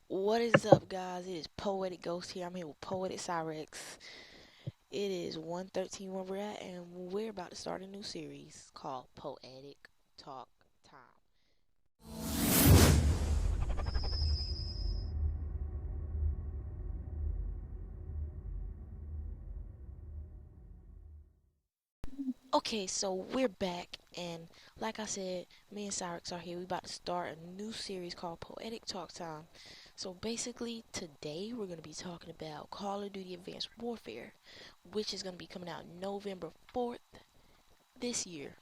What is up, guys? It is Poetic Ghost here. I'm here with Poetic Cyrex. It is 1:13 where we're at, and we're about to start a new series called Poetic Talk Time. Okay, so we're back, and like I said, me and Cyrex are here. We're about to start a new series called Poetic Talk Time. So basically, today we're going to be talking about Call of Duty Advanced Warfare, which is going to be coming out November 4th this year.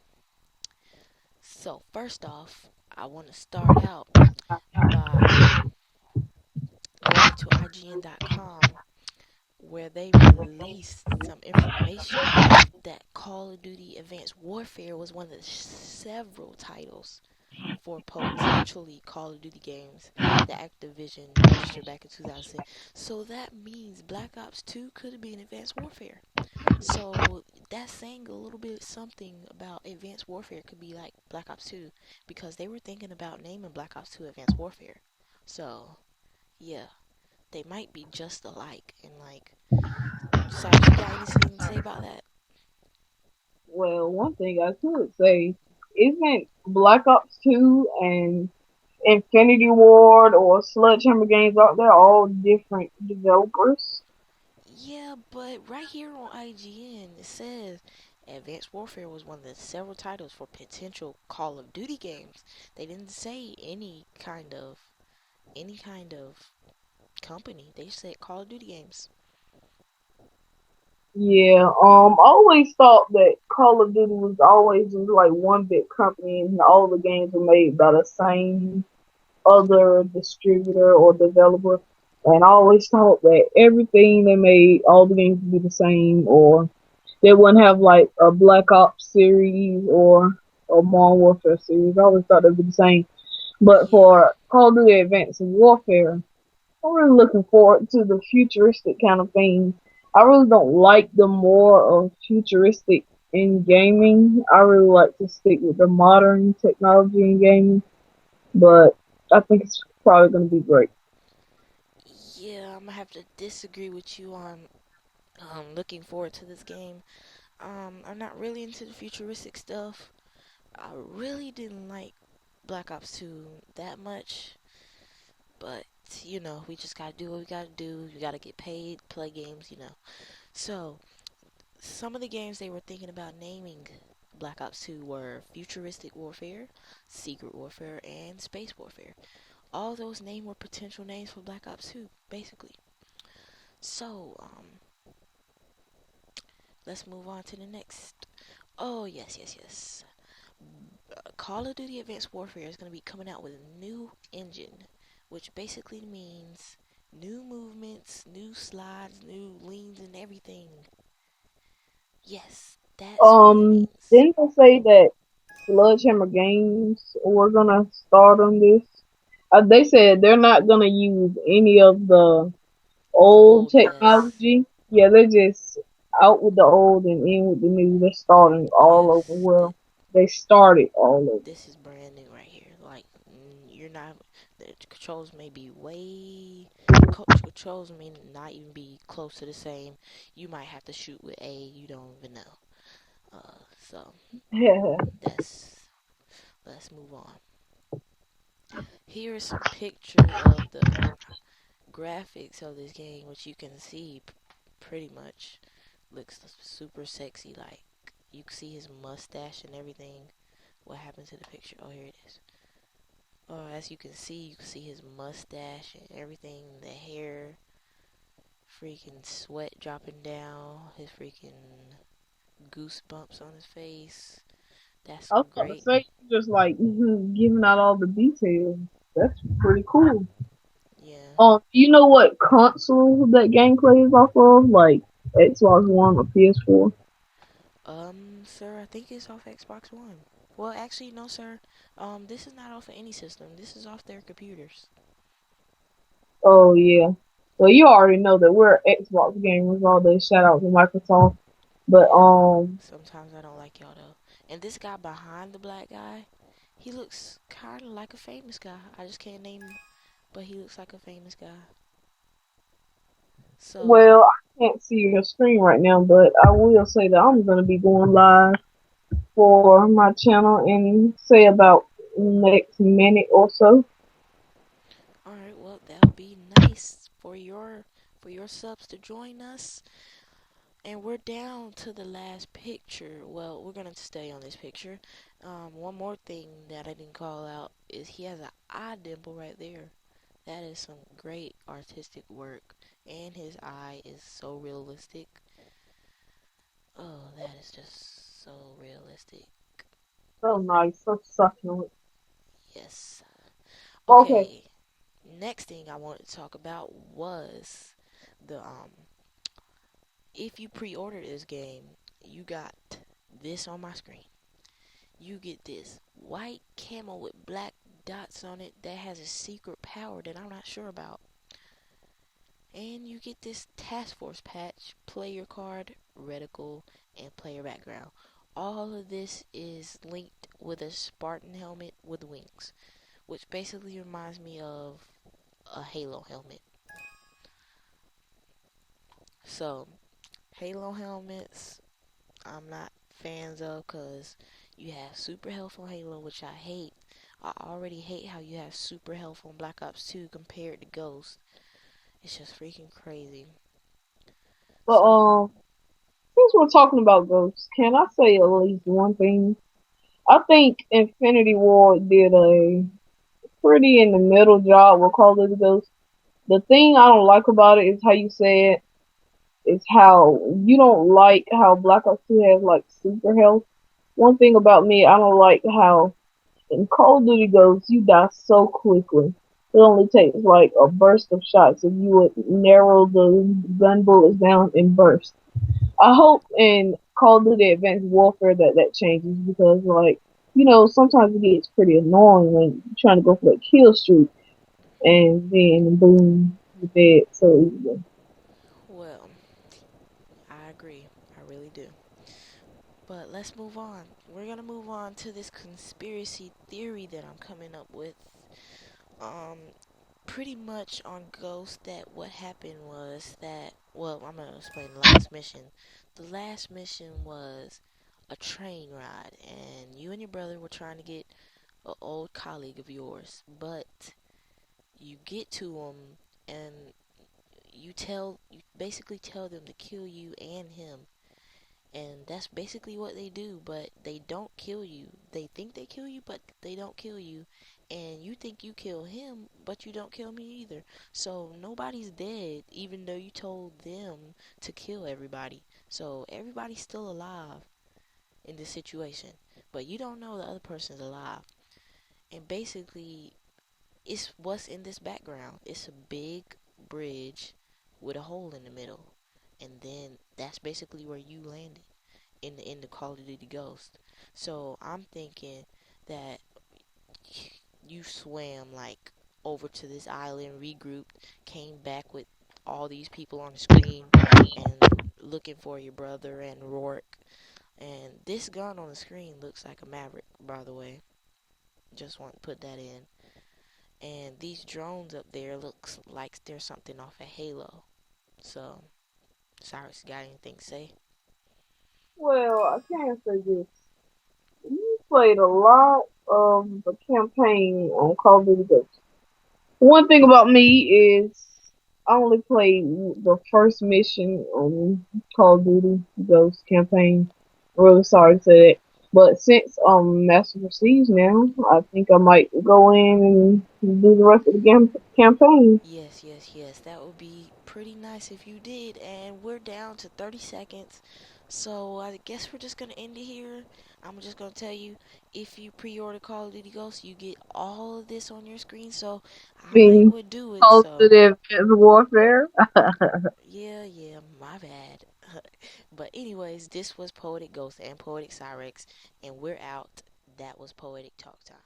So first off, I want to start out by going to IGN.com where they released some information that Call of Duty Advanced Warfare was one of the several titles for potentially Call of Duty games that Activision registered back in 2006. So that means Black Ops 2 could be an Advanced Warfare. So that's saying a little bit something about Advanced Warfare could be like Black Ops 2 because they were thinking about naming Black Ops 2 Advanced Warfare. So, yeah, they might be just alike. And like, Cyrus, you got anything to say about that? Well, one thing I could say isn't Black Ops 2 and Infinity Ward or Sledgehammer Games out there all different developers? Yeah, but right here on IGN it says Advanced Warfare was one of the several titles for potential Call of Duty games. They didn't say any kind of company. They said Call of Duty games. Yeah, I always thought that Call of Duty was always just like one big company and all the games were made by the same other distributor or developer. And I always thought that everything they made, all the games would be the same, or they wouldn't have like a Black Ops series or a Modern Warfare series. I always thought they'd be the same. But Yeah. for Call of Duty Advanced Warfare, I'm really looking forward to the futuristic kind of thing. I really don't like the more of futuristic in gaming. I really like to stick with the modern technology in gaming, but I think it's probably going to be great. Yeah, I'm gonna have to disagree with you on looking forward to this game. I'm not really into the futuristic stuff. I really didn't like Black Ops 2 that much, but we just gotta do what we gotta do. We gotta get paid, play games. So, some of the games they were thinking about naming Black Ops 2 were Futuristic Warfare, Secret Warfare, and Space Warfare. All those names were potential names for Black Ops 2, basically. So, let's move on to the next. Oh, yes, yes, yes. Call of Duty Advanced Warfare is going to be coming out with a new engine, which basically means new movements, new slides, new leans, and everything. Yes, that's what it means. Didn't they say that Sledgehammer Games were gonna start on this? They said they're not gonna use any of the old Old, yes. technology. Yeah, they're just out with the old and in with the new. They're starting all over. Yes, Well, they started all over. this is brand new right here. Like, you're not. The controls may be way. Controls may not even be close to the same. You might have to shoot with A. You don't even know. So that's. Let's move on. Here is some pictures of the graphics of this game, which you can see pretty much looks super sexy. Like, you can see his mustache and everything. What happened to the picture? Oh, here it is. Oh, as you can see his mustache and everything, the hair, freaking sweat dropping down, his freaking goosebumps on his face. That's I was some about to great, say, just like giving out all the details. That's pretty cool. yeah. You know what console that gameplay is off of? Like Xbox One or PS4? Sir, I think it's off Xbox One. Well, actually, no, sir. This is not off of any system. This is off their computers. Oh yeah. Well, you already know that we're Xbox gamers all day. Shout out to Microsoft. But Yeah. Sometimes I don't like y'all though. And this guy behind the black guy, he looks kind of like a famous guy. I just can't name but he looks like a famous guy. So, Well, I can't see your screen right now, but I will say that I'm gonna be going live for my channel in say about next minute or so. all right, well, that'll be nice for your subs to join us. And we're down to the last picture. Well, we're gonna stay on this picture. One more thing that I didn't call out is he has an eye dimple right there. That is some great artistic work, and his eye is so realistic. Oh, that is just so realistic. So nice, so succulent. Yes. Okay, Okay. Next thing I wanted to talk about was the if you pre-ordered this game, you got this on my screen. You get this white camo with black dots on it that has a secret power that I'm not sure about. And you get this task force patch, player card, reticle, and player background. All of this is linked with a Spartan helmet with wings, which basically reminds me of a Halo helmet. So, Halo helmets, I'm not fans of because you have super health on Halo, which I hate. I already hate how you have super health on Black Ops 2 compared to Ghost. It's just freaking crazy. but So, since we're talking about ghosts, can I say at least one thing? I think Infinity War did a pretty in the middle job with Call of the Ghosts. The thing I don't like about it is how you said is how you don't like how Black Ops 2 has like super health. One thing about me, I don't like how in Call of Duty Ghosts you die so quickly. It only takes like a burst of shots if you would narrow the gun bullets down in bursts. I hope in Call of Duty Advanced Warfare that that changes because like sometimes it gets pretty annoying when you're trying to go for a kill streak and then boom, you're dead so easily. well, I agree. I really do. But let's move on. We're gonna move on to this conspiracy theory that I'm coming up with. Um, Pretty much on Ghost that what happened was that, well, I'm gonna explain the last mission. The last mission was a train ride, and you and your brother were trying to get an old colleague of yours, but you get to him and you basically tell them to kill you and him, and that's basically what they do, but they don't kill you. They think they kill you, but they don't kill you. And you think you kill him, but you don't kill me either. So nobody's dead, even though you told them to kill everybody. So everybody's still alive in this situation. But you don't know the other person's alive. And basically, it's what's in this background. It's a big bridge with a hole in the middle. And then that's basically where you landed in the Call of Duty Ghost. So I'm thinking that you swam like over to this island, regrouped, came back with all these people on the screen, and looking for your brother and Rourke. And this gun on the screen looks like a Maverick, by the way. Just want to put that in. And these drones up there looks like there's something off of Halo. So, Cyrus, got anything to say? Well, I can say this. You played a lot of the campaign on Call of Duty Ghosts. One thing about me is I only played the first mission on Call of Duty Ghost campaign. I'm really sorry to say that. But since Master Prestige now, I think I might go in and do the rest of the campaign. Yes, yes, yes. That would be pretty nice if you did. And we're down to 30 seconds. So I guess we're just going to end it here. I'm just going to tell you if you pre order Call of Duty Ghosts, you get all of this on your screen. So I might Being would do it. Call of So Duty Advanced Warfare. yeah, yeah, my bad. But, anyways, this was Poetic Ghost and Poetic Cyrex. And we're out. That was Poetic Talk Time.